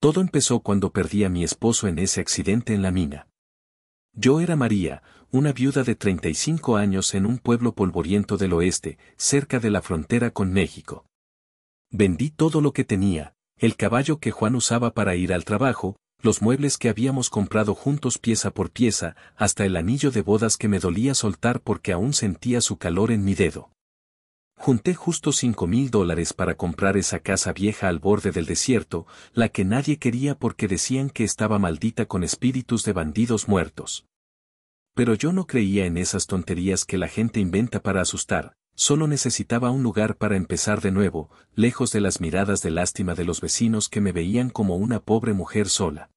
Todo empezó cuando perdí a mi esposo en ese accidente en la mina. Yo era María, una viuda de 35 años en un pueblo polvoriento del oeste, cerca de la frontera con México. Vendí todo lo que tenía, el caballo que Juan usaba para ir al trabajo, los muebles que habíamos comprado juntos pieza por pieza, hasta el anillo de bodas que me dolía soltar porque aún sentía su calor en mi dedo. Junté justo $5,000 para comprar esa casa vieja al borde del desierto, la que nadie quería porque decían que estaba maldita con espíritus de bandidos muertos. Pero yo no creía en esas tonterías que la gente inventa para asustar, solo necesitaba un lugar para empezar de nuevo, lejos de las miradas de lástima de los vecinos que me veían como una pobre mujer sola.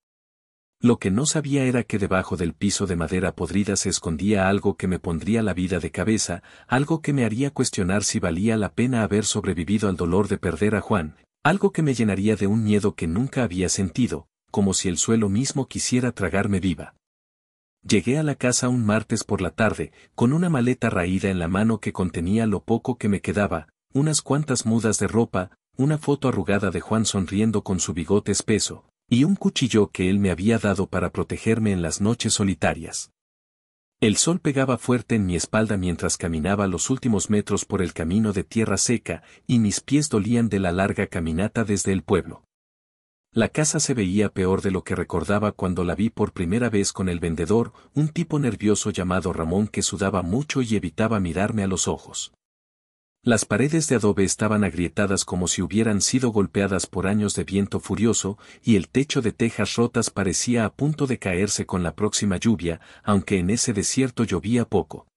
Lo que no sabía era que debajo del piso de madera podrida se escondía algo que me pondría la vida de cabeza, algo que me haría cuestionar si valía la pena haber sobrevivido al dolor de perder a Juan, algo que me llenaría de un miedo que nunca había sentido, como si el suelo mismo quisiera tragarme viva. Llegué a la casa un martes por la tarde, con una maleta raída en la mano que contenía lo poco que me quedaba, unas cuantas mudas de ropa, una foto arrugada de Juan sonriendo con su bigote espeso, y un cuchillo que él me había dado para protegerme en las noches solitarias. El sol pegaba fuerte en mi espalda mientras caminaba los últimos metros por el camino de tierra seca, y mis pies dolían de la larga caminata desde el pueblo. La casa se veía peor de lo que recordaba cuando la vi por primera vez con el vendedor, un tipo nervioso llamado Ramón que sudaba mucho y evitaba mirarme a los ojos. Las paredes de adobe estaban agrietadas como si hubieran sido golpeadas por años de viento furioso, y el techo de tejas rotas parecía a punto de caerse con la próxima lluvia, aunque en ese desierto llovía poco.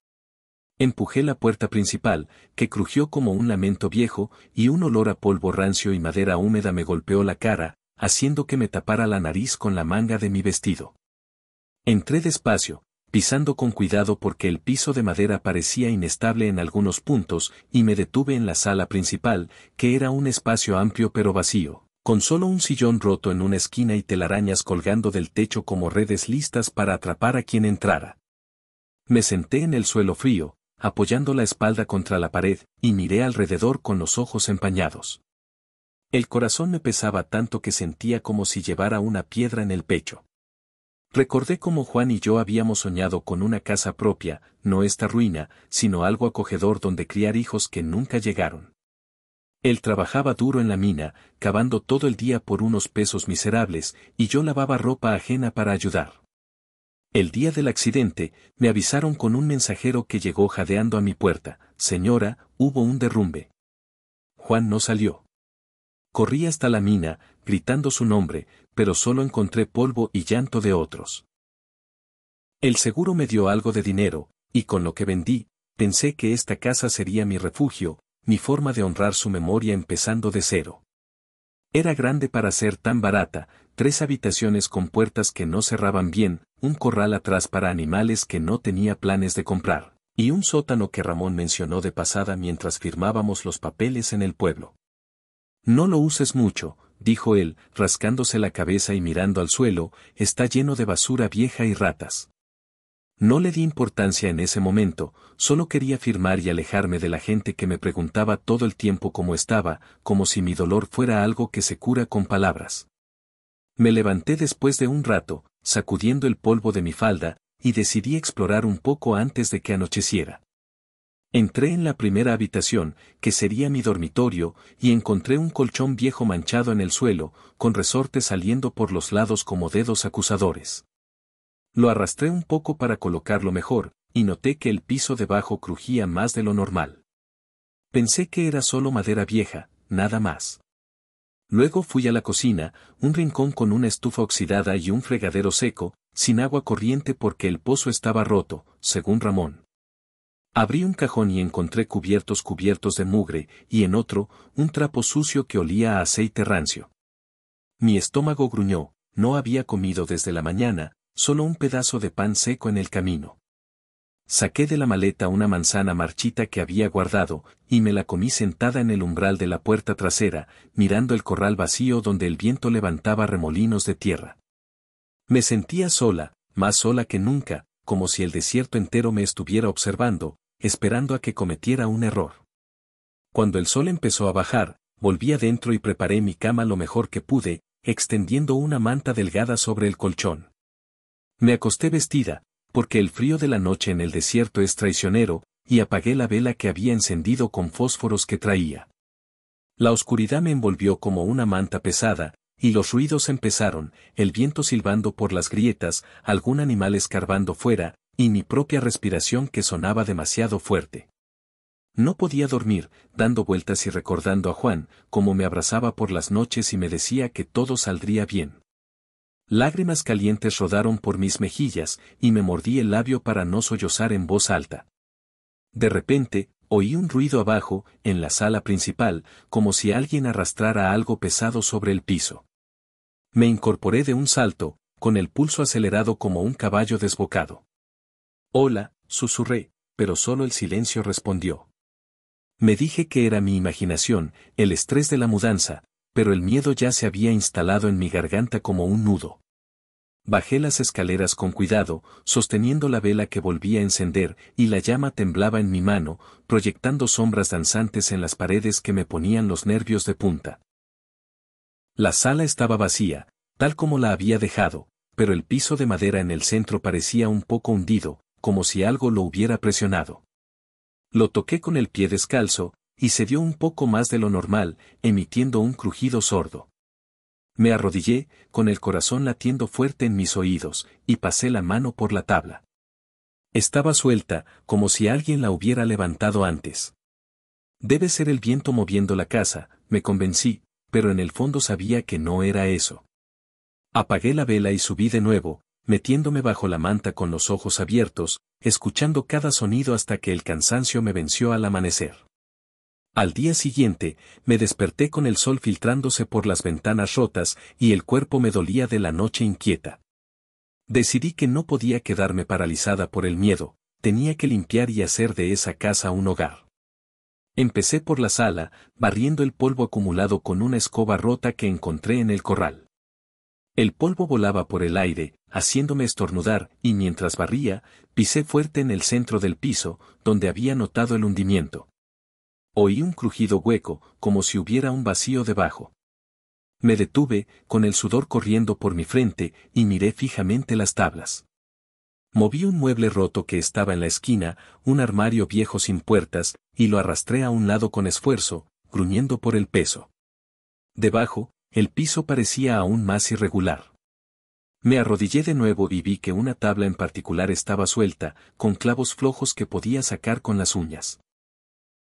Empujé la puerta principal, que crujió como un lamento viejo, y un olor a polvo rancio y madera húmeda me golpeó la cara, haciendo que me tapara la nariz con la manga de mi vestido. Entré despacio, pisando con cuidado porque el piso de madera parecía inestable en algunos puntos, y me detuve en la sala principal, que era un espacio amplio pero vacío, con solo un sillón roto en una esquina y telarañas colgando del techo como redes listas para atrapar a quien entrara. Me senté en el suelo frío, apoyando la espalda contra la pared, y miré alrededor con los ojos empañados. El corazón me pesaba tanto que sentía como si llevara una piedra en el pecho. Recordé cómo Juan y yo habíamos soñado con una casa propia, no esta ruina, sino algo acogedor donde criar hijos que nunca llegaron. Él trabajaba duro en la mina, cavando todo el día por unos pesos miserables, y yo lavaba ropa ajena para ayudar. El día del accidente, me avisaron con un mensajero que llegó jadeando a mi puerta: «Señora, hubo un derrumbe». Juan no salió. Corrí hasta la mina, gritando su nombre, pero solo encontré polvo y llanto de otros. El seguro me dio algo de dinero, y con lo que vendí, pensé que esta casa sería mi refugio, mi forma de honrar su memoria empezando de cero. Era grande para ser tan barata, 3 habitaciones con puertas que no cerraban bien, un corral atrás para animales que no tenía planes de comprar, y un sótano que Ramón mencionó de pasada mientras firmábamos los papeles en el pueblo. «No lo uses mucho», dijo él, rascándose la cabeza y mirando al suelo, «está lleno de basura vieja y ratas». No le di importancia en ese momento, solo quería firmar y alejarme de la gente que me preguntaba todo el tiempo cómo estaba, como si mi dolor fuera algo que se cura con palabras. Me levanté después de un rato, sacudiendo el polvo de mi falda, y decidí explorar un poco antes de que anocheciera. Entré en la primera habitación, que sería mi dormitorio, y encontré un colchón viejo manchado en el suelo, con resortes saliendo por los lados como dedos acusadores. Lo arrastré un poco para colocarlo mejor, y noté que el piso debajo crujía más de lo normal. Pensé que era solo madera vieja, nada más. Luego fui a la cocina, un rincón con una estufa oxidada y un fregadero seco, sin agua corriente porque el pozo estaba roto, según Ramón. Abrí un cajón y encontré cubiertos de mugre, y en otro, un trapo sucio que olía a aceite rancio. Mi estómago gruñó, no había comido desde la mañana, solo un pedazo de pan seco en el camino. Saqué de la maleta una manzana marchita que había guardado, y me la comí sentada en el umbral de la puerta trasera, mirando el corral vacío donde el viento levantaba remolinos de tierra. Me sentía sola, más sola que nunca, como si el desierto entero me estuviera observando, esperando a que cometiera un error. Cuando el sol empezó a bajar, volví adentro y preparé mi cama lo mejor que pude, extendiendo una manta delgada sobre el colchón. Me acosté vestida, porque el frío de la noche en el desierto es traicionero, y apagué la vela que había encendido con fósforos que traía. La oscuridad me envolvió como una manta pesada, y los ruidos empezaron, el viento silbando por las grietas, algún animal escarbando fuera, y mi propia respiración que sonaba demasiado fuerte. No podía dormir, dando vueltas y recordando a Juan, como me abrazaba por las noches y me decía que todo saldría bien. Lágrimas calientes rodaron por mis mejillas, y me mordí el labio para no sollozar en voz alta. De repente, oí un ruido abajo, en la sala principal, como si alguien arrastrara algo pesado sobre el piso. Me incorporé de un salto, con el pulso acelerado como un caballo desbocado. «Hola», susurré, pero solo el silencio respondió. Me dije que era mi imaginación, el estrés de la mudanza, pero el miedo ya se había instalado en mi garganta como un nudo. Bajé las escaleras con cuidado, sosteniendo la vela que volvía a encender, y la llama temblaba en mi mano, proyectando sombras danzantes en las paredes que me ponían los nervios de punta. La sala estaba vacía, tal como la había dejado, pero el piso de madera en el centro parecía un poco hundido, como si algo lo hubiera presionado. Lo toqué con el pie descalzo, y se dio un poco más de lo normal, emitiendo un crujido sordo. Me arrodillé, con el corazón latiendo fuerte en mis oídos, y pasé la mano por la tabla. Estaba suelta, como si alguien la hubiera levantado antes. Debe ser el viento moviendo la casa, me convencí, pero en el fondo sabía que no era eso. Apagué la vela y subí de nuevo, metiéndome bajo la manta con los ojos abiertos, escuchando cada sonido hasta que el cansancio me venció al amanecer. Al día siguiente, me desperté con el sol filtrándose por las ventanas rotas y el cuerpo me dolía de la noche inquieta. Decidí que no podía quedarme paralizada por el miedo, tenía que limpiar y hacer de esa casa un hogar. Empecé por la sala, barriendo el polvo acumulado con una escoba rota que encontré en el corral. El polvo volaba por el aire, haciéndome estornudar, y mientras barría, pisé fuerte en el centro del piso, donde había notado el hundimiento. Oí un crujido hueco, como si hubiera un vacío debajo. Me detuve, con el sudor corriendo por mi frente, y miré fijamente las tablas. Moví un mueble roto que estaba en la esquina, un armario viejo sin puertas, y lo arrastré a un lado con esfuerzo, gruñendo por el peso. Debajo, el piso parecía aún más irregular. Me arrodillé de nuevo y vi que una tabla en particular estaba suelta, con clavos flojos que podía sacar con las uñas.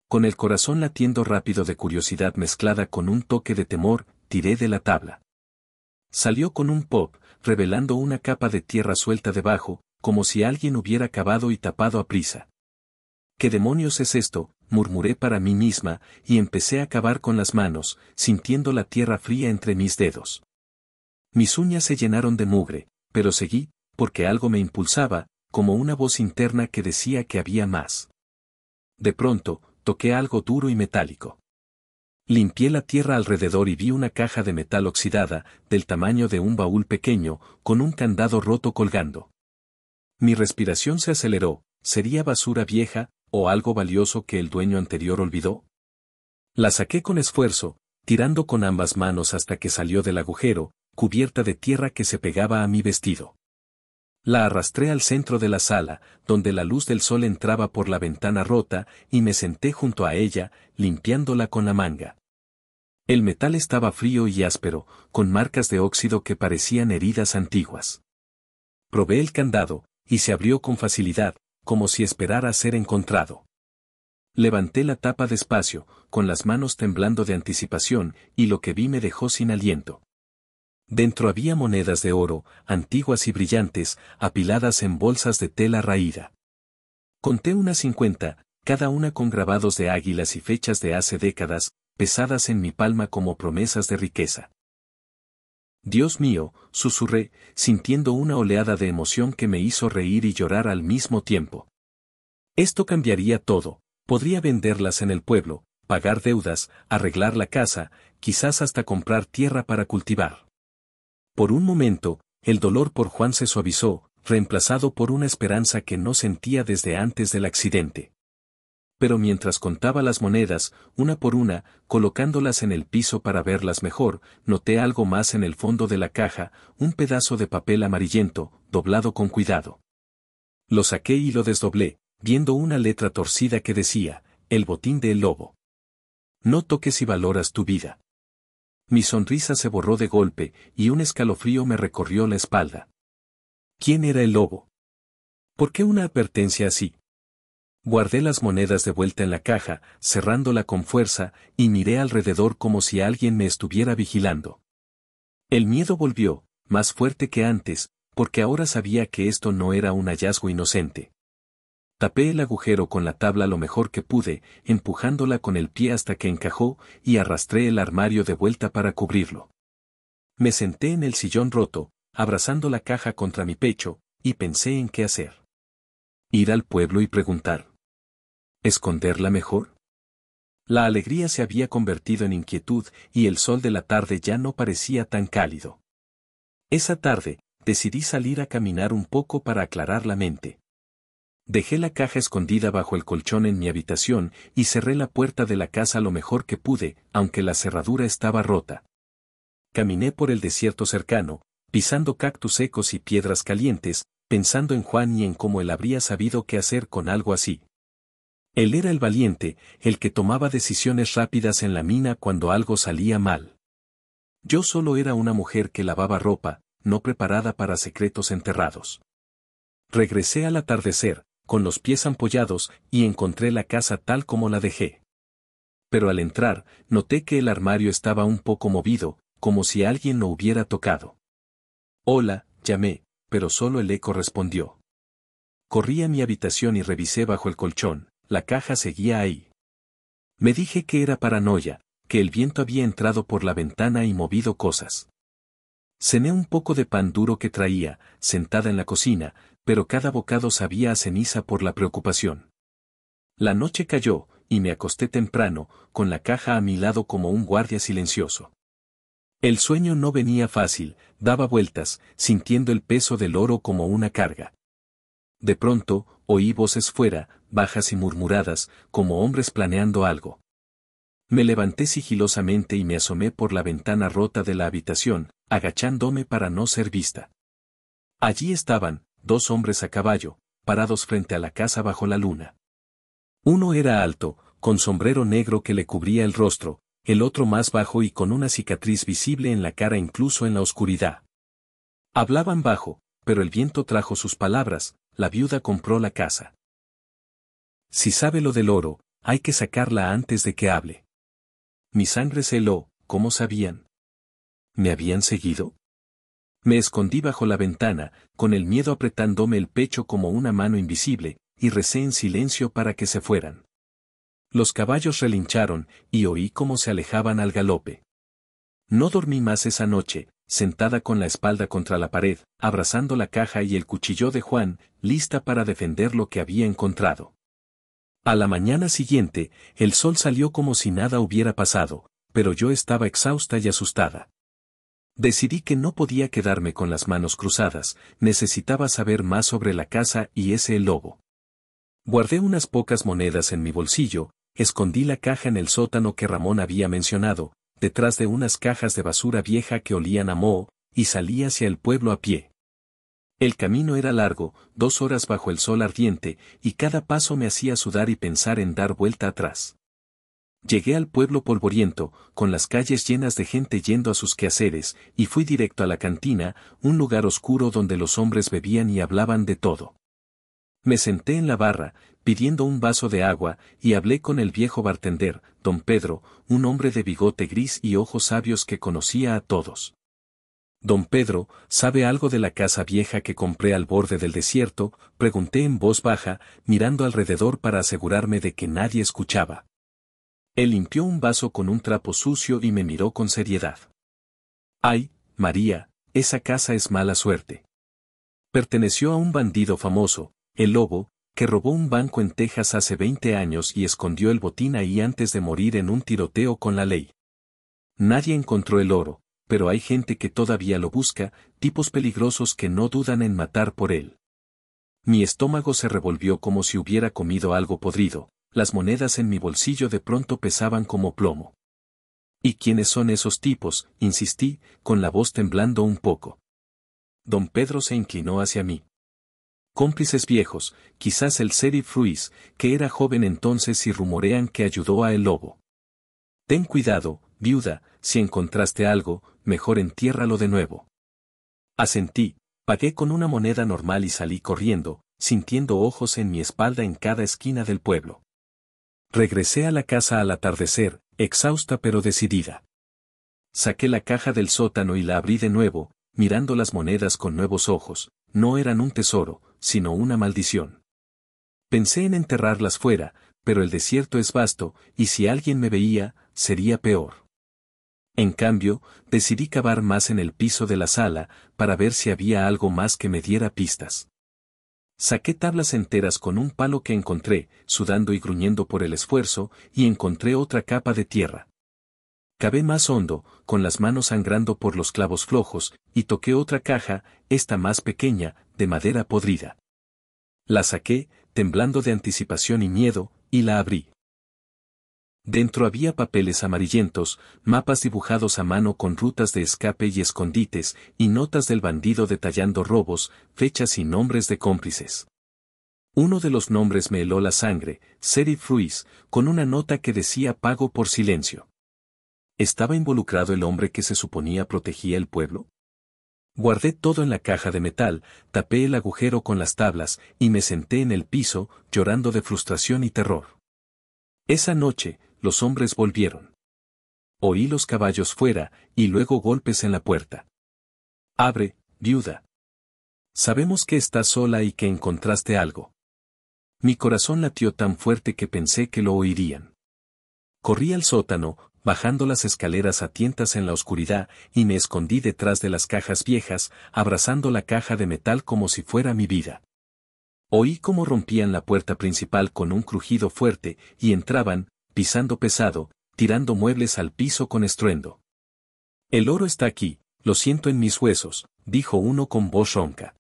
Con el corazón latiendo rápido de curiosidad mezclada con un toque de temor, tiré de la tabla. Salió con un pop, revelando una capa de tierra suelta debajo, como si alguien hubiera cavado y tapado a prisa. «¿Qué demonios es esto?», murmuré para mí misma, y empecé a cavar con las manos, sintiendo la tierra fría entre mis dedos. Mis uñas se llenaron de mugre, pero seguí, porque algo me impulsaba, como una voz interna que decía que había más. De pronto, toqué algo duro y metálico. Limpié la tierra alrededor y vi una caja de metal oxidada, del tamaño de un baúl pequeño, con un candado roto colgando. Mi respiración se aceleró. ¿Sería basura vieja, o algo valioso que el dueño anterior olvidó? La saqué con esfuerzo, tirando con ambas manos hasta que salió del agujero, cubierta de tierra que se pegaba a mi vestido. La arrastré al centro de la sala, donde la luz del sol entraba por la ventana rota, y me senté junto a ella, limpiándola con la manga. El metal estaba frío y áspero, con marcas de óxido que parecían heridas antiguas. Probé el candado, y se abrió con facilidad, como si esperara ser encontrado. Levanté la tapa despacio, con las manos temblando de anticipación, y lo que vi me dejó sin aliento. Dentro había monedas de oro, antiguas y brillantes, apiladas en bolsas de tela raída. Conté unas 50, cada una con grabados de águilas y fechas de hace décadas, pesadas en mi palma como promesas de riqueza. «Dios mío», susurré, sintiendo una oleada de emoción que me hizo reír y llorar al mismo tiempo. Esto cambiaría todo, podría venderlas en el pueblo, pagar deudas, arreglar la casa, quizás hasta comprar tierra para cultivar. Por un momento, el dolor por Juan se suavizó, reemplazado por una esperanza que no sentía desde antes del accidente. Pero mientras contaba las monedas, una por una, colocándolas en el piso para verlas mejor, noté algo más en el fondo de la caja, un pedazo de papel amarillento, doblado con cuidado. Lo saqué y lo desdoblé, viendo una letra torcida que decía, el botín del lobo. No toques y valoras tu vida. Mi sonrisa se borró de golpe, y un escalofrío me recorrió la espalda. ¿Quién era el lobo? ¿Por qué una advertencia así? Guardé las monedas de vuelta en la caja, cerrándola con fuerza, y miré alrededor como si alguien me estuviera vigilando. El miedo volvió, más fuerte que antes, porque ahora sabía que esto no era un hallazgo inocente. Tapé el agujero con la tabla lo mejor que pude, empujándola con el pie hasta que encajó, y arrastré el armario de vuelta para cubrirlo. Me senté en el sillón roto, abrazando la caja contra mi pecho, y pensé en qué hacer. Ir al pueblo y preguntar. ¿Esconderla mejor? La alegría se había convertido en inquietud, y el sol de la tarde ya no parecía tan cálido. Esa tarde, decidí salir a caminar un poco para aclarar la mente. Dejé la caja escondida bajo el colchón en mi habitación, y cerré la puerta de la casa lo mejor que pude, aunque la cerradura estaba rota. Caminé por el desierto cercano, pisando cactus secos y piedras calientes, pensando en Juan y en cómo él habría sabido qué hacer con algo así. Él era el valiente, el que tomaba decisiones rápidas en la mina cuando algo salía mal. Yo solo era una mujer que lavaba ropa, no preparada para secretos enterrados. Regresé al atardecer, con los pies ampollados, y encontré la casa tal como la dejé. Pero al entrar, noté que el armario estaba un poco movido, como si alguien lo hubiera tocado. Hola, llamé, pero solo el eco respondió. Corrí a mi habitación y revisé bajo el colchón. La caja seguía ahí. Me dije que era paranoia, que el viento había entrado por la ventana y movido cosas. Cené un poco de pan duro que traía, sentada en la cocina, pero cada bocado sabía a ceniza por la preocupación. La noche cayó, y me acosté temprano, con la caja a mi lado como un guardia silencioso. El sueño no venía fácil, daba vueltas, sintiendo el peso del oro como una carga. De pronto, oí voces fuera, bajas y murmuradas, como hombres planeando algo. Me levanté sigilosamente y me asomé por la ventana rota de la habitación, agachándome para no ser vista. Allí estaban, dos hombres a caballo, parados frente a la casa bajo la luna. Uno era alto, con sombrero negro que le cubría el rostro, el otro más bajo y con una cicatriz visible en la cara incluso en la oscuridad. Hablaban bajo, pero el viento trajo sus palabras. La viuda compró la casa. Si sabe lo del oro, hay que sacarla antes de que hable. Mi sangre se heló, ¿cómo sabían? ¿Me habían seguido? Me escondí bajo la ventana, con el miedo apretándome el pecho como una mano invisible, y recé en silencio para que se fueran. Los caballos relincharon, y oí cómo se alejaban al galope. No dormí más esa noche, sentada con la espalda contra la pared, abrazando la caja y el cuchillo de Juan, lista para defender lo que había encontrado. A la mañana siguiente, el sol salió como si nada hubiera pasado, pero yo estaba exhausta y asustada. Decidí que no podía quedarme con las manos cruzadas, necesitaba saber más sobre la casa y ese lobo. Guardé unas pocas monedas en mi bolsillo, escondí la caja en el sótano que Ramón había mencionado, detrás de unas cajas de basura vieja que olían a moho, y salí hacia el pueblo a pie. El camino era largo, 2 horas bajo el sol ardiente, y cada paso me hacía sudar y pensar en dar vuelta atrás. Llegué al pueblo polvoriento, con las calles llenas de gente yendo a sus quehaceres, y fui directo a la cantina, un lugar oscuro donde los hombres bebían y hablaban de todo. Me senté en la barra, pidiendo un vaso de agua, y hablé con el viejo bartender, don Pedro, un hombre de bigote gris y ojos sabios que conocía a todos. Don Pedro, ¿sabe algo de la casa vieja que compré al borde del desierto?, pregunté en voz baja, mirando alrededor para asegurarme de que nadie escuchaba. Él limpió un vaso con un trapo sucio y me miró con seriedad. Ay, María, esa casa es mala suerte. Perteneció a un bandido famoso, el Lobo, que robó un banco en Texas hace 20 años y escondió el botín ahí antes de morir en un tiroteo con la ley. Nadie encontró el oro, pero hay gente que todavía lo busca, tipos peligrosos que no dudan en matar por él. Mi estómago se revolvió como si hubiera comido algo podrido. Las monedas en mi bolsillo de pronto pesaban como plomo. ¿Y quiénes son esos tipos?, insistí, con la voz temblando un poco. Don Pedro se inclinó hacia mí. Cómplices viejos, quizás el sheriff Ruiz, que era joven entonces y rumorean que ayudó a el lobo. Ten cuidado, viuda, si encontraste algo, mejor entiérralo de nuevo. Asentí, pagué con una moneda normal y salí corriendo, sintiendo ojos en mi espalda en cada esquina del pueblo. Regresé a la casa al atardecer, exhausta pero decidida. Saqué la caja del sótano y la abrí de nuevo, mirando las monedas con nuevos ojos. No eran un tesoro, sino una maldición. Pensé en enterrarlas fuera, pero el desierto es vasto, y si alguien me veía, sería peor. En cambio, decidí cavar más en el piso de la sala, para ver si había algo más que me diera pistas. Saqué tablas enteras con un palo que encontré, sudando y gruñendo por el esfuerzo, y encontré otra capa de tierra. Cavé más hondo, con las manos sangrando por los clavos flojos, y toqué otra caja, esta más pequeña, de madera podrida. La saqué, temblando de anticipación y miedo, y la abrí. Dentro había papeles amarillentos, mapas dibujados a mano con rutas de escape y escondites, y notas del bandido detallando robos, fechas y nombres de cómplices. Uno de los nombres me heló la sangre, Sheriff Ruiz, con una nota que decía pago por silencio. ¿Estaba involucrado el hombre que se suponía protegía el pueblo? Guardé todo en la caja de metal, tapé el agujero con las tablas, y me senté en el piso, llorando de frustración y terror. Esa noche, los hombres volvieron. Oí los caballos fuera, y luego golpes en la puerta. Abre, viuda. Sabemos que estás sola y que encontraste algo. Mi corazón latió tan fuerte que pensé que lo oirían. Corrí al sótano, bajando las escaleras a tientas en la oscuridad, y me escondí detrás de las cajas viejas, abrazando la caja de metal como si fuera mi vida. Oí cómo rompían la puerta principal con un crujido fuerte, y entraban, pisando pesado, tirando muebles al piso con estruendo. El oro está aquí, lo siento en mis huesos, dijo uno con voz ronca.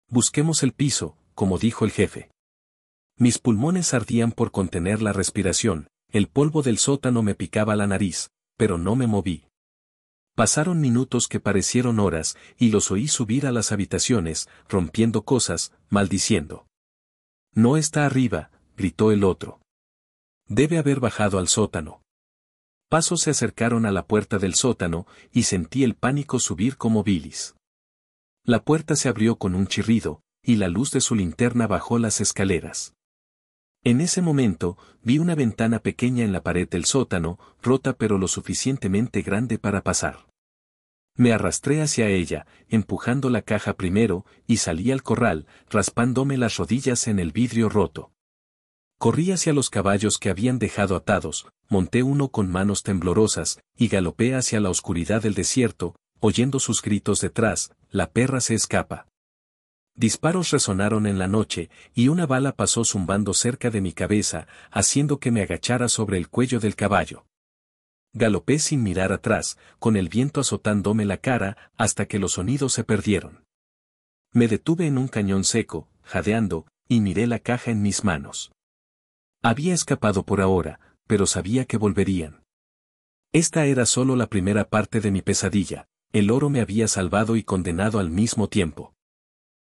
Busquemos el piso, como dijo el jefe. Mis pulmones ardían por contener la respiración, el polvo del sótano me picaba la nariz, pero no me moví. Pasaron minutos que parecieron horas, y los oí subir a las habitaciones, rompiendo cosas, maldiciendo. No está arriba, gritó el otro. Debe haber bajado al sótano. Pasos se acercaron a la puerta del sótano, y sentí el pánico subir como bilis. La puerta se abrió con un chirrido, y la luz de su linterna bajó las escaleras. En ese momento, vi una ventana pequeña en la pared del sótano, rota pero lo suficientemente grande para pasar. Me arrastré hacia ella, empujando la caja primero, y salí al corral, raspándome las rodillas en el vidrio roto. Corrí hacia los caballos que habían dejado atados, monté uno con manos temblorosas, y galopé hacia la oscuridad del desierto, oyendo sus gritos detrás, la perra se escapa. Disparos resonaron en la noche, y una bala pasó zumbando cerca de mi cabeza, haciendo que me agachara sobre el cuello del caballo. Galopé sin mirar atrás, con el viento azotándome la cara, hasta que los sonidos se perdieron. Me detuve en un cañón seco, jadeando, y miré la caja en mis manos. Había escapado por ahora, pero sabía que volverían. Esta era solo la primera parte de mi pesadilla, el oro me había salvado y condenado al mismo tiempo.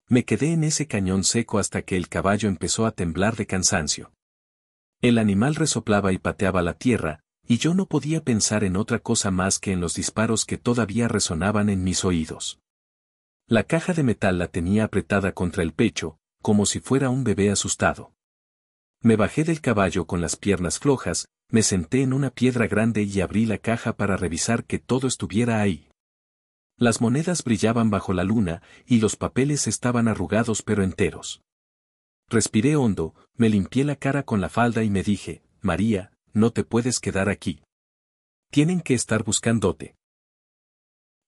Me quedé en ese cañón seco hasta que el caballo empezó a temblar de cansancio. El animal resoplaba y pateaba la tierra, y yo no podía pensar en otra cosa más que en los disparos que todavía resonaban en mis oídos. La caja de metal la tenía apretada contra el pecho, como si fuera un bebé asustado. Me bajé del caballo con las piernas flojas, me senté en una piedra grande y abrí la caja para revisar que todo estuviera ahí. Las monedas brillaban bajo la luna, y los papeles estaban arrugados pero enteros. Respiré hondo, me limpié la cara con la falda y me dije, María, no te puedes quedar aquí. Tienen que estar buscándote.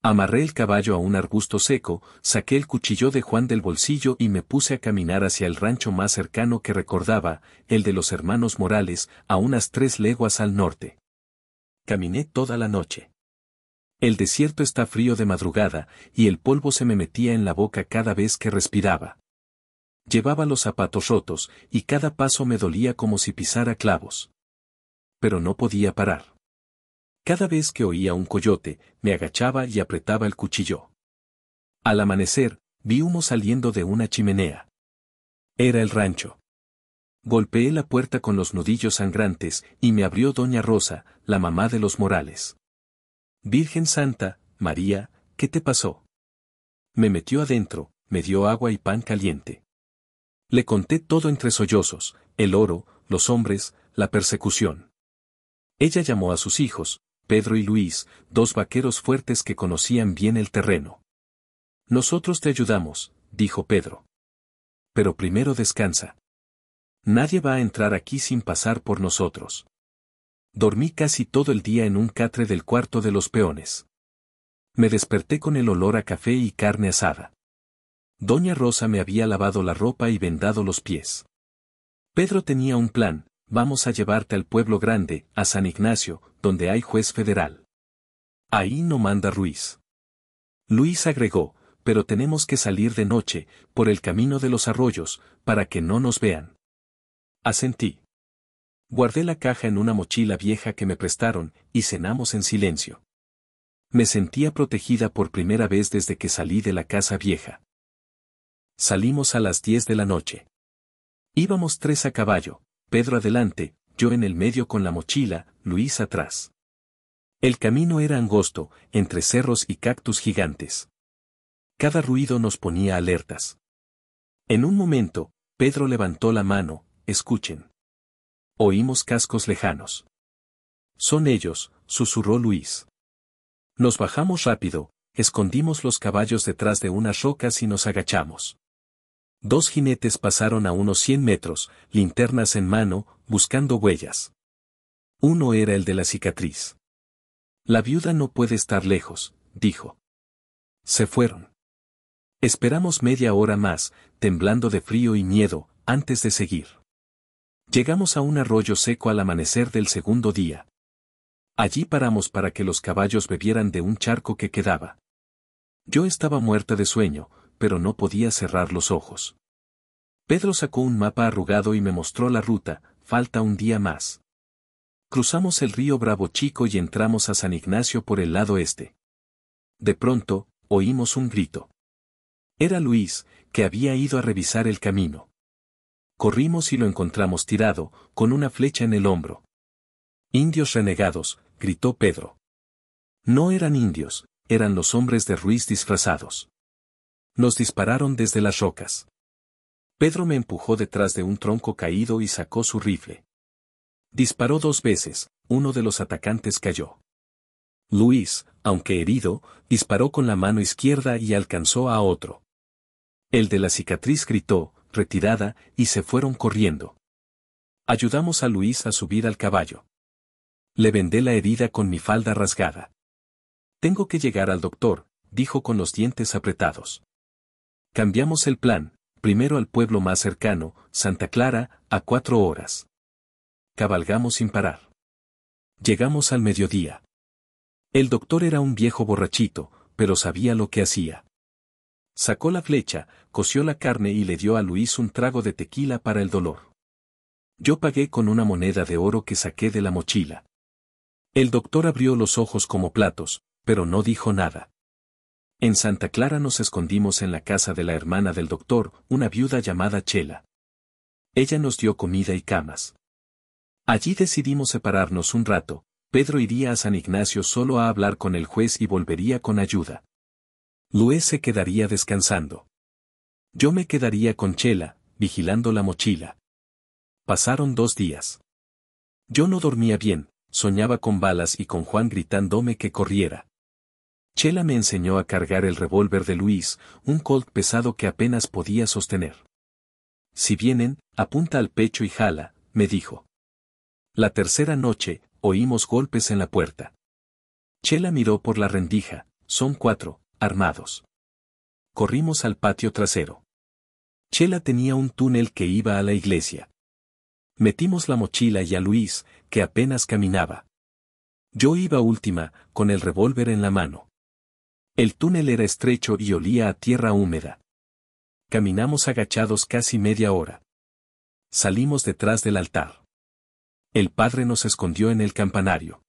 Amarré el caballo a un arbusto seco, saqué el cuchillo de Juan del bolsillo y me puse a caminar hacia el rancho más cercano que recordaba, el de los hermanos Morales, a unas 3 leguas al norte. Caminé toda la noche. El desierto está frío de madrugada, y el polvo se me metía en la boca cada vez que respiraba. Llevaba los zapatos rotos, y cada paso me dolía como si pisara clavos. Pero no podía parar. Cada vez que oía un coyote, me agachaba y apretaba el cuchillo. Al amanecer, vi humo saliendo de una chimenea. Era el rancho. Golpeé la puerta con los nudillos sangrantes, y me abrió doña Rosa, la mamá de los Morales. Virgen Santa, María, ¿qué te pasó? Me metió adentro, me dio agua y pan caliente. Le conté todo entre sollozos, el oro, los hombres, la persecución. Ella llamó a sus hijos, Pedro y Luis, dos vaqueros fuertes que conocían bien el terreno. Nosotros te ayudamos, dijo Pedro. Pero primero descansa. Nadie va a entrar aquí sin pasar por nosotros. Dormí casi todo el día en un catre del cuarto de los peones. Me desperté con el olor a café y carne asada. Doña Rosa me había lavado la ropa y vendado los pies. Pedro tenía un plan: vamos a llevarte al pueblo grande, a San Ignacio, donde hay juez federal. Ahí no manda Ruiz. Luis agregó, pero tenemos que salir de noche, por el camino de los arroyos, para que no nos vean. Asentí. Guardé la caja en una mochila vieja que me prestaron, y cenamos en silencio. Me sentía protegida por primera vez desde que salí de la casa vieja. Salimos a las 10 de la noche. Íbamos 3 a caballo, Pedro adelante, yo en el medio con la mochila, Luis atrás. El camino era angosto, entre cerros y cactus gigantes. Cada ruido nos ponía alertas. En un momento, Pedro levantó la mano: escuchen. Oímos cascos lejanos. Son ellos, susurró Luis. Nos bajamos rápido, escondimos los caballos detrás de unas rocas y nos agachamos. 2 jinetes pasaron a unos 100 metros, linternas en mano, buscando huellas. Uno era el de la cicatriz. La viuda no puede estar lejos, dijo. Se fueron. Esperamos media hora más, temblando de frío y miedo, antes de seguir. Llegamos a un arroyo seco al amanecer del segundo día. Allí paramos para que los caballos bebieran de un charco que quedaba. Yo estaba muerta de sueño, pero no podía cerrar los ojos. Pedro sacó un mapa arrugado y me mostró la ruta: falta un día más. Cruzamos el río Bravo Chico y entramos a San Ignacio por el lado este. De pronto, oímos un grito. Era Luis, que había ido a revisar el camino. Corrimos y lo encontramos tirado, con una flecha en el hombro. «Indios renegados», gritó Pedro. No eran indios, eran los hombres de Ruiz disfrazados. Nos dispararon desde las rocas. Pedro me empujó detrás de un tronco caído y sacó su rifle. Disparó 2 veces, uno de los atacantes cayó. Luis, aunque herido, disparó con la mano izquierda y alcanzó a otro. El de la cicatriz gritó: retirada, y se fueron corriendo. Ayudamos a Luis a subir al caballo. Le vendé la herida con mi falda rasgada. Tengo que llegar al doctor, dijo con los dientes apretados. Cambiamos el plan: primero al pueblo más cercano, Santa Clara, a 4 horas. Cabalgamos sin parar. Llegamos al mediodía. El doctor era un viejo borrachito, pero sabía lo que hacía. Sacó la flecha, coció la carne y le dio a Luis un trago de tequila para el dolor. Yo pagué con una moneda de oro que saqué de la mochila. El doctor abrió los ojos como platos, pero no dijo nada. En Santa Clara nos escondimos en la casa de la hermana del doctor, una viuda llamada Chela. Ella nos dio comida y camas. Allí decidimos separarnos un rato. Pedro iría a San Ignacio solo a hablar con el juez y volvería con ayuda. Luis se quedaría descansando. Yo me quedaría con Chela, vigilando la mochila. Pasaron 2 días. Yo no dormía bien, soñaba con balas y con Juan gritándome que corriera. Chela me enseñó a cargar el revólver de Luis, un Colt pesado que apenas podía sostener. Si vienen, apunta al pecho y jala, me dijo. La tercera noche, oímos golpes en la puerta. Chela miró por la rendija: son 4, armados. Corrimos al patio trasero. Chela tenía un túnel que iba a la iglesia. Metimos la mochila y a Luis, que apenas caminaba. Yo iba última, con el revólver en la mano. El túnel era estrecho y olía a tierra húmeda. Caminamos agachados casi media hora. Salimos detrás del altar. El padre nos escondió en el campanario.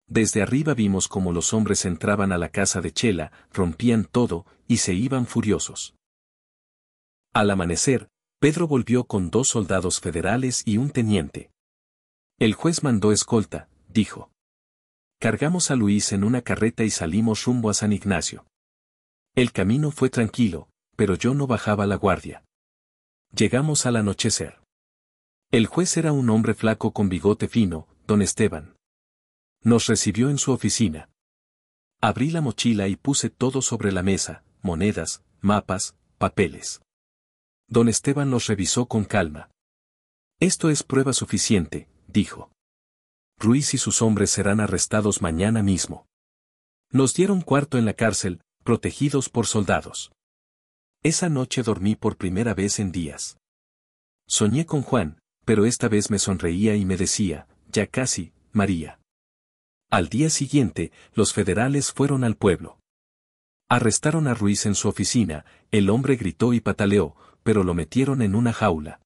Desde arriba vimos cómo los hombres entraban a la casa de Chela, rompían todo, y se iban furiosos. Al amanecer, Pedro volvió con 2 soldados federales y un teniente. El juez mandó escolta, dijo. Cargamos a Luis en una carreta y salimos rumbo a San Ignacio. El camino fue tranquilo, pero yo no bajaba la guardia. Llegamos al anochecer. El juez era un hombre flaco con bigote fino, don Esteban. Nos recibió en su oficina. Abrí la mochila y puse todo sobre la mesa, monedas, mapas, papeles. Don Esteban los revisó con calma. Esto es prueba suficiente, dijo. Ruiz y sus hombres serán arrestados mañana mismo. Nos dieron cuarto en la cárcel, protegidos por soldados. Esa noche dormí por primera vez en días. Soñé con Juan, pero esta vez me sonreía y me decía, ya casi, María. Al día siguiente, los federales fueron al pueblo. Arrestaron a Ruiz en su oficina, el hombre gritó y pataleó, pero lo metieron en una jaula.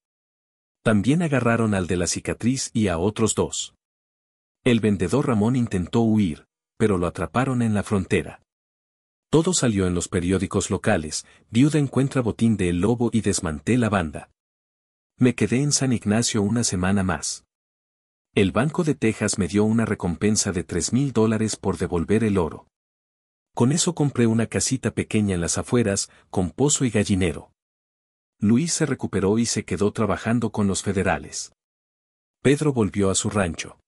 También agarraron al de la cicatriz y a otros 2. El vendedor Ramón intentó huir, pero lo atraparon en la frontera. Todo salió en los periódicos locales, viuda encuentra botín de El Lobo y desmanté la banda. Me quedé en San Ignacio una semana más. El Banco de Texas me dio una recompensa de $3,000 por devolver el oro. Con eso compré una casita pequeña en las afueras, con pozo y gallinero. Luis se recuperó y se quedó trabajando con los federales. Pedro volvió a su rancho.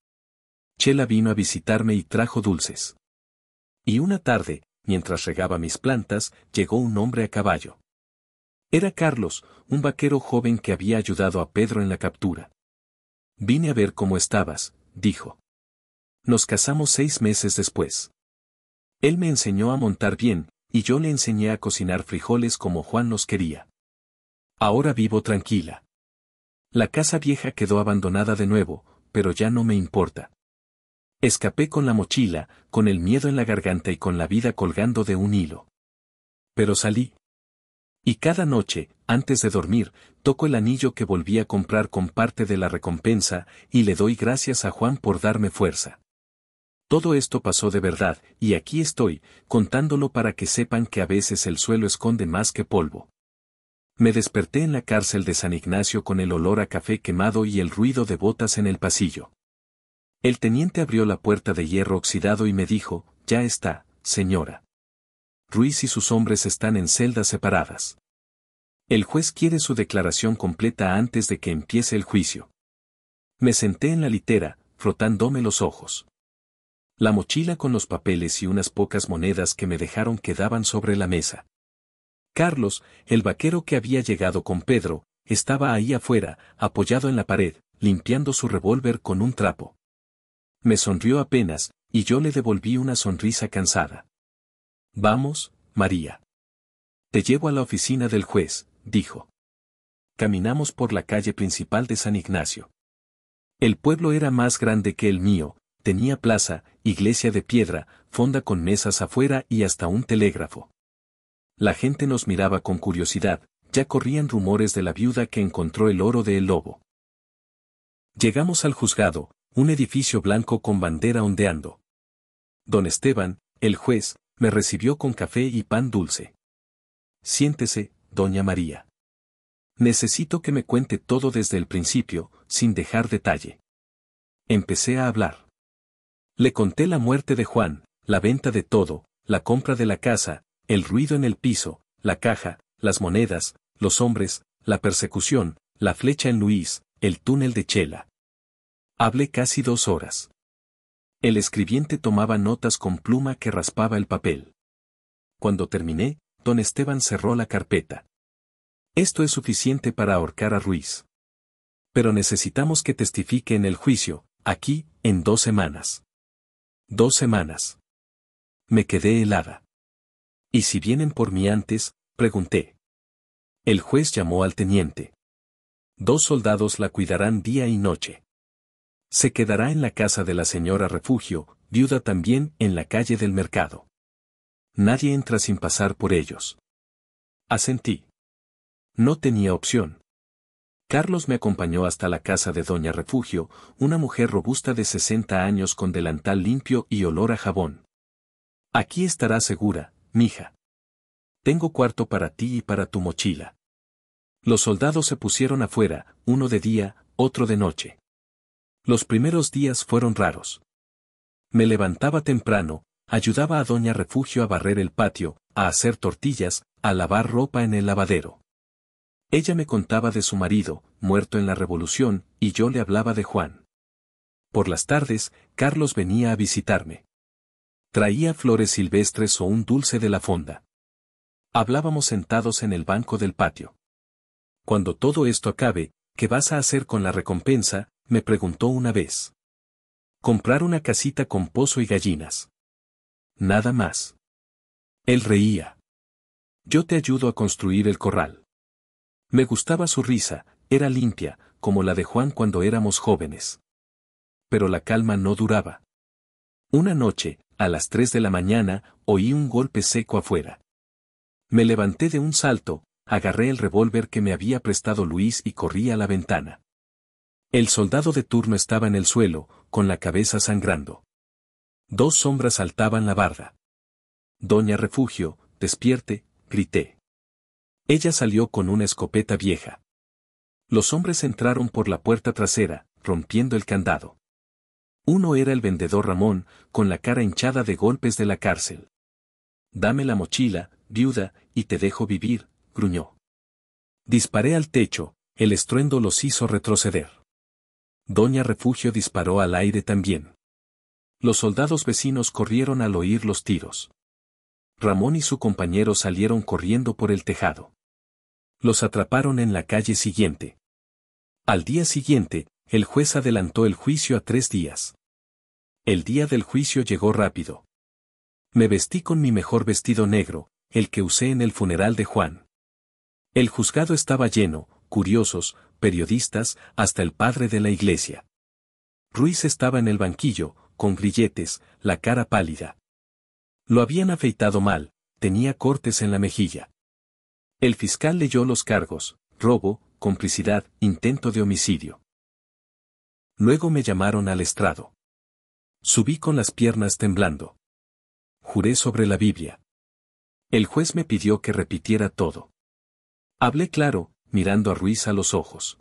Chela vino a visitarme y trajo dulces. Y una tarde, mientras regaba mis plantas, llegó un hombre a caballo. Era Carlos, un vaquero joven que había ayudado a Pedro en la captura. Vine a ver cómo estabas, dijo. Nos casamos 6 meses después. Él me enseñó a montar bien, y yo le enseñé a cocinar frijoles como Juan los quería. Ahora vivo tranquila. La casa vieja quedó abandonada de nuevo, pero ya no me importa. Escapé con la mochila, con el miedo en la garganta y con la vida colgando de un hilo. Pero salí. Y cada noche, antes de dormir, toco el anillo que volví a comprar con parte de la recompensa, y le doy gracias a Juan por darme fuerza. Todo esto pasó de verdad, y aquí estoy, contándolo para que sepan que a veces el suelo esconde más que polvo. Me desperté en la cárcel de San Ignacio con el olor a café quemado y el ruido de botas en el pasillo. El teniente abrió la puerta de hierro oxidado y me dijo, ya está, señora. Ruiz y sus hombres están en celdas separadas. El juez quiere su declaración completa antes de que empiece el juicio. Me senté en la litera, frotándome los ojos. La mochila con los papeles y unas pocas monedas que me dejaron quedaban sobre la mesa. Carlos, el vaquero que había llegado con Pedro, estaba ahí afuera, apoyado en la pared, limpiando su revólver con un trapo. Me sonrió apenas, y yo le devolví una sonrisa cansada. Vamos, María. Te llevo a la oficina del juez, dijo. Caminamos por la calle principal de San Ignacio. El pueblo era más grande que el mío, tenía plaza, iglesia de piedra, fonda con mesas afuera y hasta un telégrafo. La gente nos miraba con curiosidad, ya corrían rumores de la viuda que encontró el oro de El Lobo. Llegamos al juzgado, un edificio blanco con bandera ondeando. Don Esteban, el juez, me recibió con café y pan dulce. Siéntese, doña María. Necesito que me cuente todo desde el principio, sin dejar detalle. Empecé a hablar. Le conté la muerte de Juan, la venta de todo, la compra de la casa, el ruido en el piso, la caja, las monedas, los hombres, la persecución, la flecha en Luis, el túnel de Chela. Hablé casi 2 horas. El escribiente tomaba notas con pluma que raspaba el papel. Cuando terminé, don Esteban cerró la carpeta. Esto es suficiente para ahorcar a Ruiz. Pero necesitamos que testifique en el juicio, aquí, en 2 semanas. 2 semanas. Me quedé helada. ¿Y si vienen por mí antes? Pregunté. El juez llamó al teniente. 2 soldados la cuidarán día y noche. Se quedará en la casa de la señora Refugio, viuda también, en la calle del mercado. Nadie entra sin pasar por ellos. Asentí. No tenía opción. Carlos me acompañó hasta la casa de Doña Refugio, una mujer robusta de 60 años con delantal limpio y olor a jabón. Aquí estarás segura, mija. Tengo cuarto para ti y para tu mochila. Los soldados se pusieron afuera, uno de día, otro de noche. Los primeros días fueron raros. Me levantaba temprano, ayudaba a Doña Refugio a barrer el patio, a hacer tortillas, a lavar ropa en el lavadero. Ella me contaba de su marido, muerto en la revolución, y yo le hablaba de Juan. Por las tardes, Carlos venía a visitarme. Traía flores silvestres o un dulce de la fonda. Hablábamos sentados en el banco del patio. Cuando todo esto acabe, ¿qué vas a hacer con la recompensa?, me preguntó una vez. Comprar una casita con pozo y gallinas. Nada más. Él reía. Yo te ayudo a construir el corral. Me gustaba su risa, era limpia, como la de Juan cuando éramos jóvenes. Pero la calma no duraba. Una noche, a las 3 de la mañana, oí un golpe seco afuera. Me levanté de un salto, agarré el revólver que me había prestado Luis y corrí a la ventana. El soldado de turno estaba en el suelo, con la cabeza sangrando. Dos sombras saltaban la barda. Doña Refugio, despierte, grité. Ella salió con una escopeta vieja. Los hombres entraron por la puerta trasera, rompiendo el candado. Uno era el vendedor Ramón, con la cara hinchada de golpes de la cárcel. Dame la mochila, viuda, y te dejo vivir, gruñó. Disparé al techo, el estruendo los hizo retroceder. Doña Refugio disparó al aire también. Los soldados vecinos corrieron al oír los tiros. Ramón y su compañero salieron corriendo por el tejado. Los atraparon en la calle siguiente. Al día siguiente, el juez adelantó el juicio a 3 días. El día del juicio llegó rápido. Me vestí con mi mejor vestido negro, el que usé en el funeral de Juan. El juzgado estaba lleno, curiosos, periodistas, hasta el padre de la iglesia. Ruiz estaba en el banquillo, con grilletes, la cara pálida. Lo habían afeitado mal, tenía cortes en la mejilla. El fiscal leyó los cargos: robo, complicidad, intento de homicidio. Luego me llamaron al estrado. Subí con las piernas temblando. Juré sobre la Biblia. El juez me pidió que repitiera todo. Hablé claro, mirando a Ruiz a los ojos.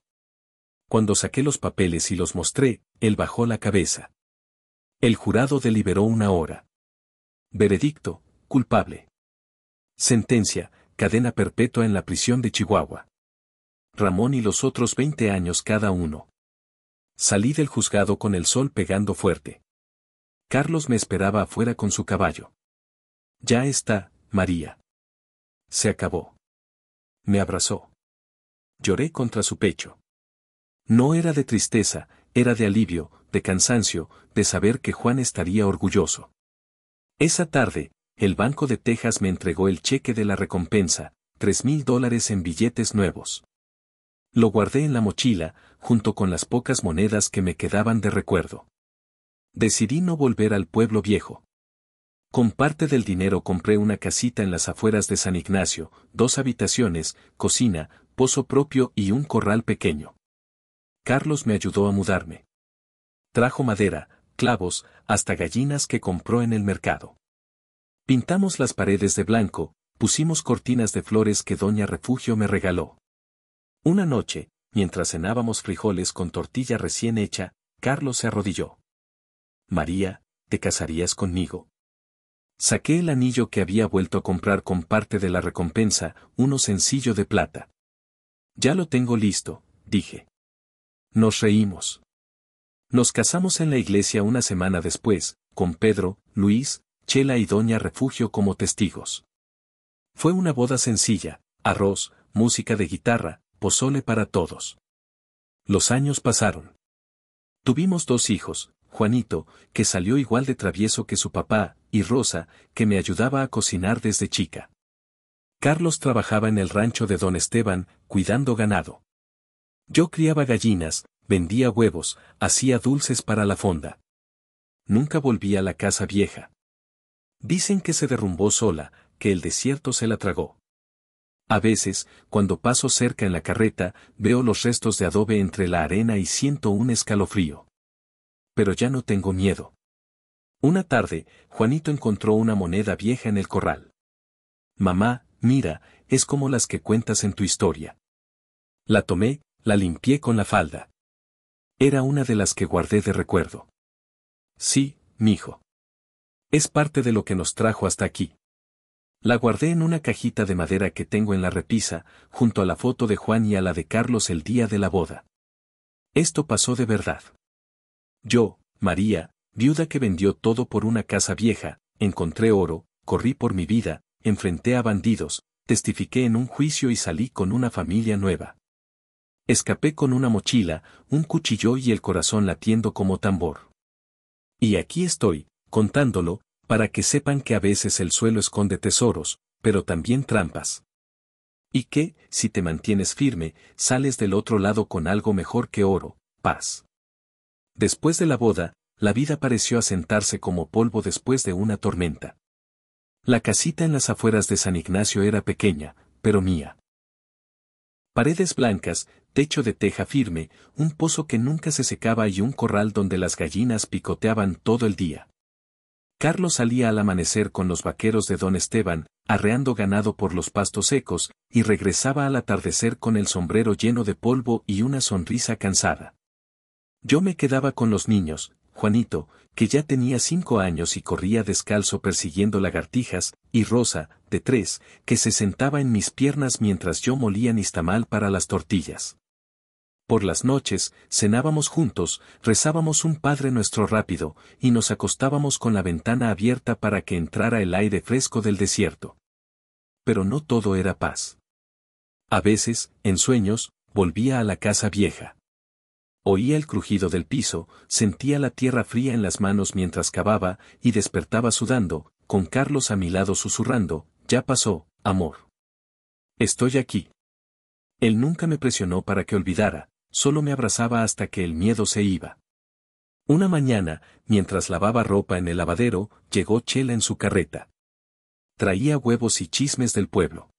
Cuando saqué los papeles y los mostré, él bajó la cabeza. El jurado deliberó 1 hora. Veredicto: culpable. Sentencia: cadena perpetua en la prisión de Chihuahua. Ramón y los otros 20 años cada uno. Salí del juzgado con el sol pegando fuerte. Carlos me esperaba afuera con su caballo. Ya está, María. Se acabó. Me abrazó. Lloré contra su pecho. No era de tristeza, era de alivio, de cansancio, de saber que Juan estaría orgulloso. Esa tarde, el Banco de Texas me entregó el cheque de la recompensa, $3,000 en billetes nuevos. Lo guardé en la mochila, junto con las pocas monedas que me quedaban de recuerdo. Decidí no volver al pueblo viejo. Con parte del dinero compré una casita en las afueras de San Ignacio, 2 habitaciones, cocina, pozo propio y un corral pequeño. Carlos me ayudó a mudarme. Trajo madera, clavos, hasta gallinas que compró en el mercado. Pintamos las paredes de blanco, pusimos cortinas de flores que Doña Refugio me regaló. Una noche, mientras cenábamos frijoles con tortilla recién hecha, Carlos se arrodilló. María, ¿te casarías conmigo? Saqué el anillo que había vuelto a comprar con parte de la recompensa, uno sencillo de plata. Ya lo tengo listo, dije. Nos reímos. Nos casamos en la iglesia una semana después, con Pedro, Luis, Chela y Doña Refugio como testigos. Fue una boda sencilla: arroz, música de guitarra, pozole para todos. Los años pasaron. Tuvimos 2 hijos, Juanito, que salió igual de travieso que su papá, y Rosa, que me ayudaba a cocinar desde chica. Carlos trabajaba en el rancho de Don Esteban, cuidando ganado. Yo criaba gallinas, vendía huevos, hacía dulces para la fonda. Nunca volví a la casa vieja. Dicen que se derrumbó sola, que el desierto se la tragó. A veces, cuando paso cerca en la carreta, veo los restos de adobe entre la arena y siento un escalofrío. Pero ya no tengo miedo. Una tarde, Juanito encontró una moneda vieja en el corral. Mamá, mira, es como las que cuentas en tu historia. La tomé, la limpié con la falda. Era una de las que guardé de recuerdo. Sí, mijo. Es parte de lo que nos trajo hasta aquí. La guardé en una cajita de madera que tengo en la repisa, junto a la foto de Juan y a la de Carlos el día de la boda. Esto pasó de verdad. Yo, María, viuda que vendió todo por una casa vieja, encontré oro, corrí por mi vida, enfrenté a bandidos, testifiqué en un juicio y salí con una familia nueva. Escapé con una mochila, un cuchillo y el corazón latiendo como tambor. Y aquí estoy, contándolo, para que sepan que a veces el suelo esconde tesoros, pero también trampas. Y que, si te mantienes firme, sales del otro lado con algo mejor que oro, paz. Después de la boda, la vida pareció asentarse como polvo después de una tormenta. La casita en las afueras de San Ignacio era pequeña, pero mía. Paredes blancas, techo de teja firme, un pozo que nunca se secaba y un corral donde las gallinas picoteaban todo el día. Carlos salía al amanecer con los vaqueros de don Esteban, arreando ganado por los pastos secos, y regresaba al atardecer con el sombrero lleno de polvo y una sonrisa cansada. Yo me quedaba con los niños, Juanito, que ya tenía 5 años y corría descalzo persiguiendo lagartijas, y Rosa, de 3, que se sentaba en mis piernas mientras yo molía nixtamal para las tortillas. Por las noches, cenábamos juntos, rezábamos un Padre Nuestro rápido, y nos acostábamos con la ventana abierta para que entrara el aire fresco del desierto. Pero no todo era paz. A veces, en sueños, volvía a la casa vieja. Oía el crujido del piso, sentía la tierra fría en las manos mientras cavaba, y despertaba sudando, con Carlos a mi lado susurrando, ya pasó, amor. Estoy aquí. Él nunca me presionó para que olvidara, solo me abrazaba hasta que el miedo se iba. Una mañana, mientras lavaba ropa en el lavadero, llegó Chela en su carreta. Traía huevos y chismes del pueblo.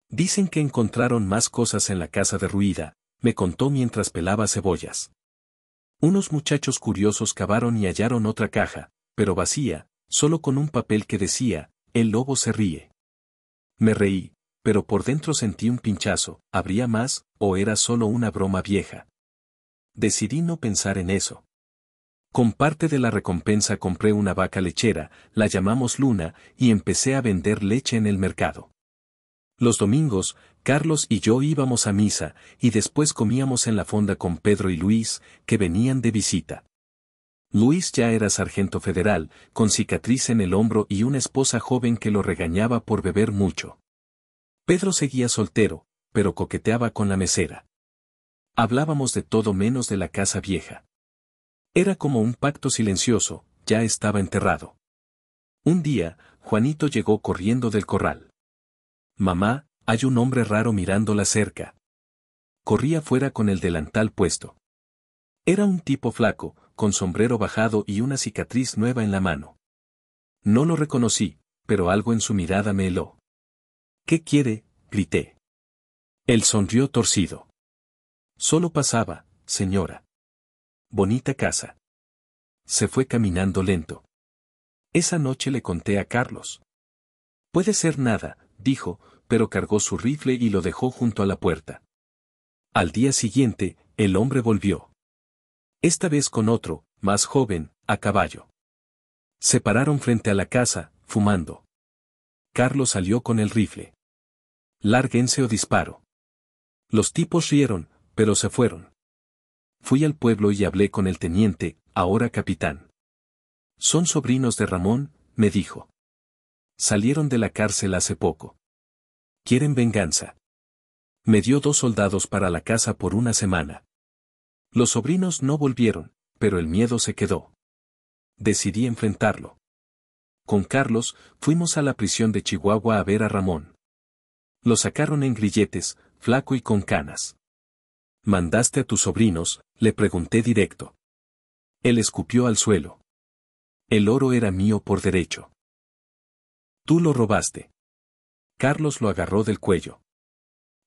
Dicen que encontraron más cosas en la casa derruida, me contó mientras pelaba cebollas. Unos muchachos curiosos cavaron y hallaron otra caja, pero vacía, solo con un papel que decía, el lobo se ríe. Me reí, pero por dentro sentí un pinchazo, ¿habría más, o era solo una broma vieja? Decidí no pensar en eso. Con parte de la recompensa compré una vaca lechera, la llamamos Luna, y empecé a vender leche en el mercado. Los domingos, Carlos y yo íbamos a misa, y después comíamos en la fonda con Pedro y Luis, que venían de visita. Luis ya era sargento federal, con cicatriz en el hombro y una esposa joven que lo regañaba por beber mucho. Pedro seguía soltero, pero coqueteaba con la mesera. Hablábamos de todo menos de la casa vieja. Era como un pacto silencioso, ya estaba enterrado. Un día, Juanito llegó corriendo del corral. Mamá, hay un hombre raro mirando la cerca. Corría fuera con el delantal puesto. Era un tipo flaco, con sombrero bajado y una cicatriz nueva en la mano. No lo reconocí, pero algo en su mirada me heló. ¿Qué quiere?, grité. Él sonrió torcido. Solo pasaba, señora. Bonita casa. Se fue caminando lento. Esa noche le conté a Carlos. Puede ser nada, dijo, pero cargó su rifle y lo dejó junto a la puerta. Al día siguiente, el hombre volvió. Esta vez con otro, más joven, a caballo. Se pararon frente a la casa, fumando. Carlos salió con el rifle. Lárguense o disparo. Los tipos rieron, pero se fueron. Fui al pueblo y hablé con el teniente, ahora capitán. Son sobrinos de Ramón, me dijo. Salieron de la cárcel hace poco. Quieren venganza. Me dio 2 soldados para la casa por una semana. Los sobrinos no volvieron, pero el miedo se quedó. Decidí enfrentarlo. Con Carlos, fuimos a la prisión de Chihuahua a ver a Ramón. Lo sacaron en grilletes, flaco y con canas. ¿Mandaste a tus sobrinos?, le pregunté directo. Él escupió al suelo. El oro era mío por derecho. Tú lo robaste. Carlos lo agarró del cuello.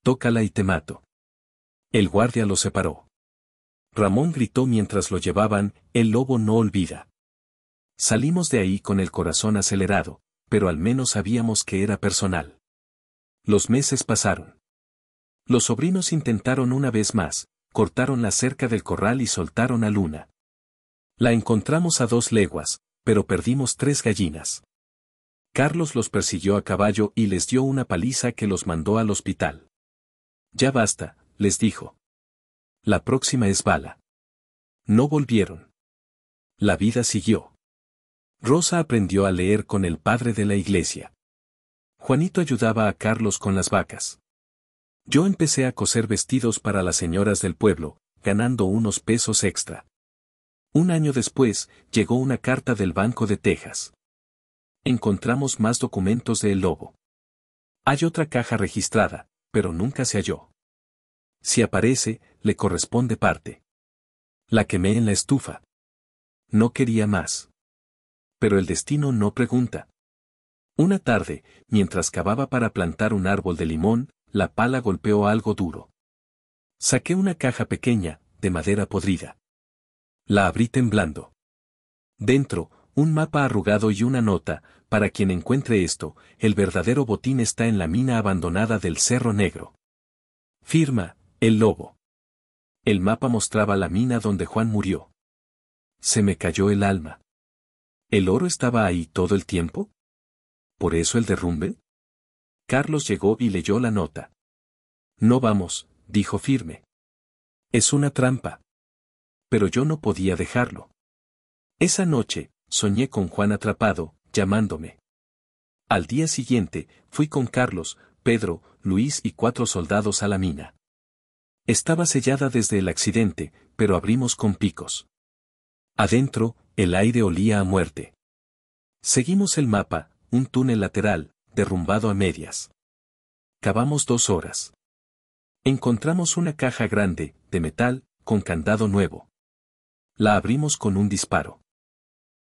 Tócala y te mato. El guardia lo separó. Ramón gritó mientras lo llevaban, el lobo no olvida. Salimos de ahí con el corazón acelerado, pero al menos sabíamos que era personal. Los meses pasaron. Los sobrinos intentaron una vez más, cortaron la cerca del corral y soltaron a Luna. La encontramos a 2 leguas, pero perdimos 3 gallinas. Carlos los persiguió a caballo y les dio una paliza que los mandó al hospital. Ya basta, les dijo. La próxima es bala. No volvieron. La vida siguió. Rosa aprendió a leer con el padre de la iglesia. Juanito ayudaba a Carlos con las vacas. Yo empecé a coser vestidos para las señoras del pueblo, ganando unos pesos extra. Un año después, llegó una carta del Banco de Texas. Encontramos más documentos de El Lobo. Hay otra caja registrada, pero nunca se halló. Si aparece, le corresponde parte. La quemé en la estufa. No quería más. Pero el destino no pregunta. Una tarde, mientras cavaba para plantar un árbol de limón, la pala golpeó algo duro. Saqué una caja pequeña, de madera podrida. La abrí temblando. Dentro, un mapa arrugado y una nota: para quien encuentre esto, el verdadero botín está en la mina abandonada del Cerro Negro. Firma, El Lobo. El mapa mostraba la mina donde Juan murió. Se me cayó el alma. ¿El oro estaba ahí todo el tiempo? ¿Por eso el derrumbe? Carlos llegó y leyó la nota. No vamos, dijo firme. Es una trampa. Pero yo no podía dejarlo. Esa noche, soñé con Juan atrapado, llamándome. Al día siguiente, fui con Carlos, Pedro, Luis y 4 soldados a la mina. Estaba sellada desde el accidente, pero abrimos con picos. Adentro, el aire olía a muerte. Seguimos el mapa, un túnel lateral, derrumbado a medias. Cavamos 2 horas. Encontramos una caja grande, de metal, con candado nuevo. La abrimos con un disparo.